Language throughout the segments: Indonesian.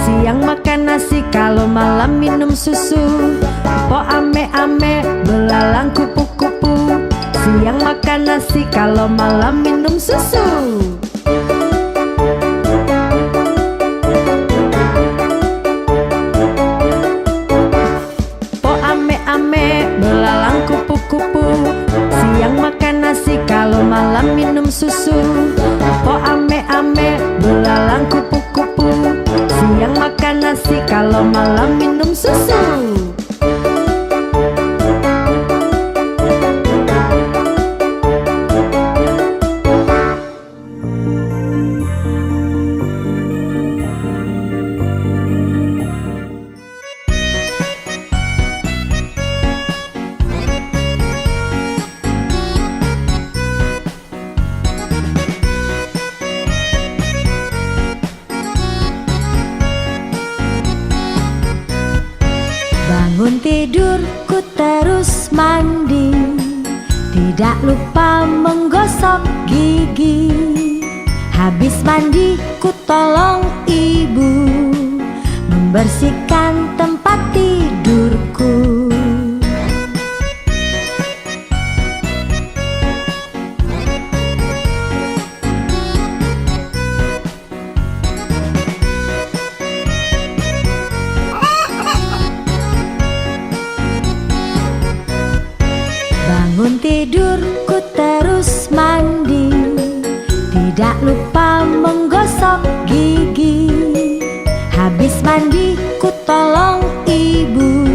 siang makan nasi, kalau malam minum susu. Po ame-ame belalang kupu-kupu, siang makan nasi, kalau malam minum susu. Po ame-ame belalang kupu-kupu, siang makan nasi, kalau malam minum susu. Po ame-ame belalang kupu-kupu, siang makan nasi, kalau malam minum susu. Bangun tidur ku terus mandi, tidak lupa menggosok gigi. Habis mandi ku tolong ibu membersihkan tempat tidurku. Bangun tidur ku terus mandi, tidak lupa menggosok gigi. Habis mandi ku tolong ibu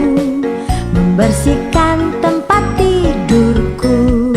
membersihkan tempat tidurku.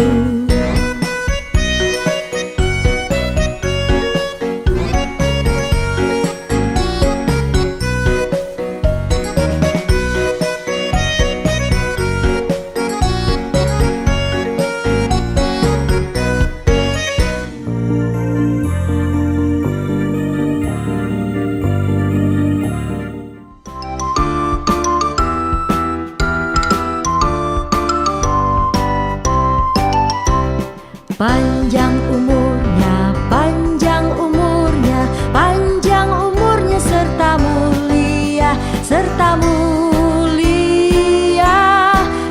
Panjang umurnya, panjang umurnya, panjang umurnya serta mulia, serta mulia,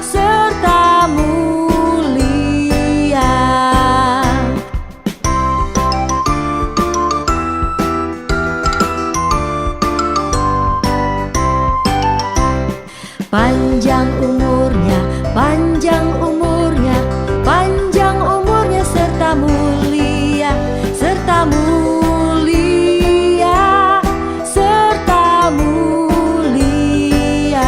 serta mulia. Panjang umurnya, panjang umurnya, panjang umurnya serta mulia, serta mulia, serta mulia.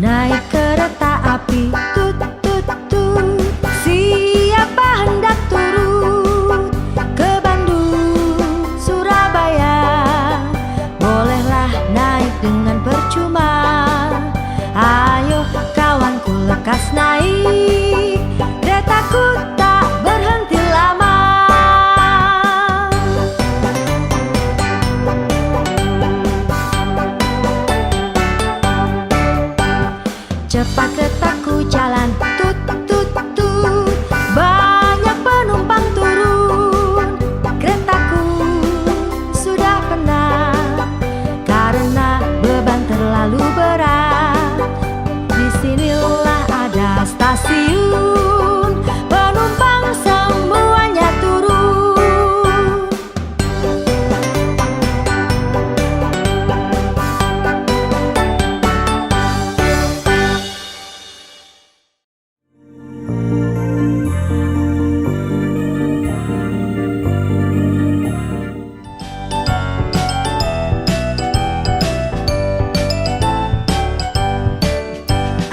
naik kereta api, tut tut tut. Siapa hendak turun ke Bandung, Surabaya? Bolehlah naik dengan percuma. Ayo kawanku lekas naik, keretaku tak berhenti lama. Cepat keretaku jalan, tut tut tut. Banyak penumpang turun, keretaku sudah penat karena beban terlalu berat. Disinilah ada stasiun, penumpang semuanya turun.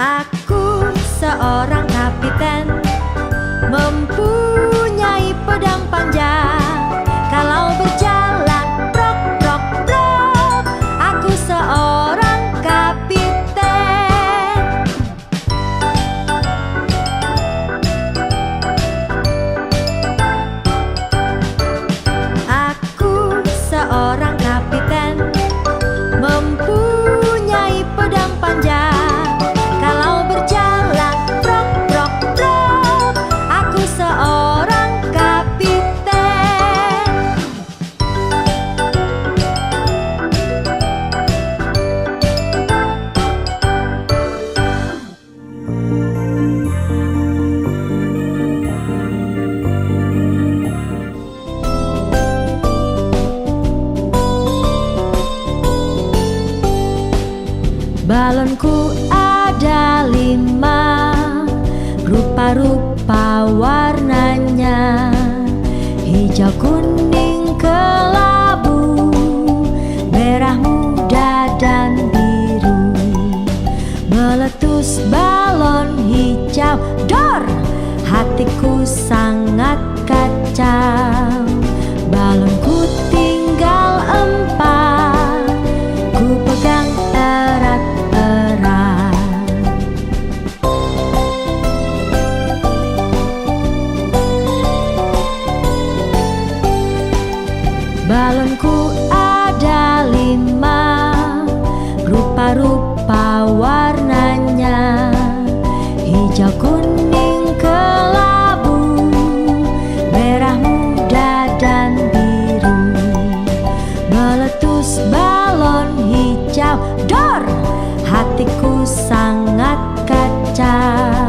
Aku seorang kapiten, mempunyai pedang panjang. Kalau berjalan brok brok brok, aku seorang kapiten. Aku seorang kapiten, mempunyai pedang panjang. Kalau berjalan brok brok brok, aku seorang kapiten. Balonku ada 5, rupa-rupa warnanya, hijau, kuning, kelabu, merah muda dan biru. Meletus balon hijau, dor! Hatiku sangat kacau. Balonku tinggal 4, ku pegang erat-erat. Balonku ada 5, rupa-rupa warnanya, hijau, kuning, kelabu, merah muda dan biru. Meletus balon hijau, dor! Hatiku sangat kacau.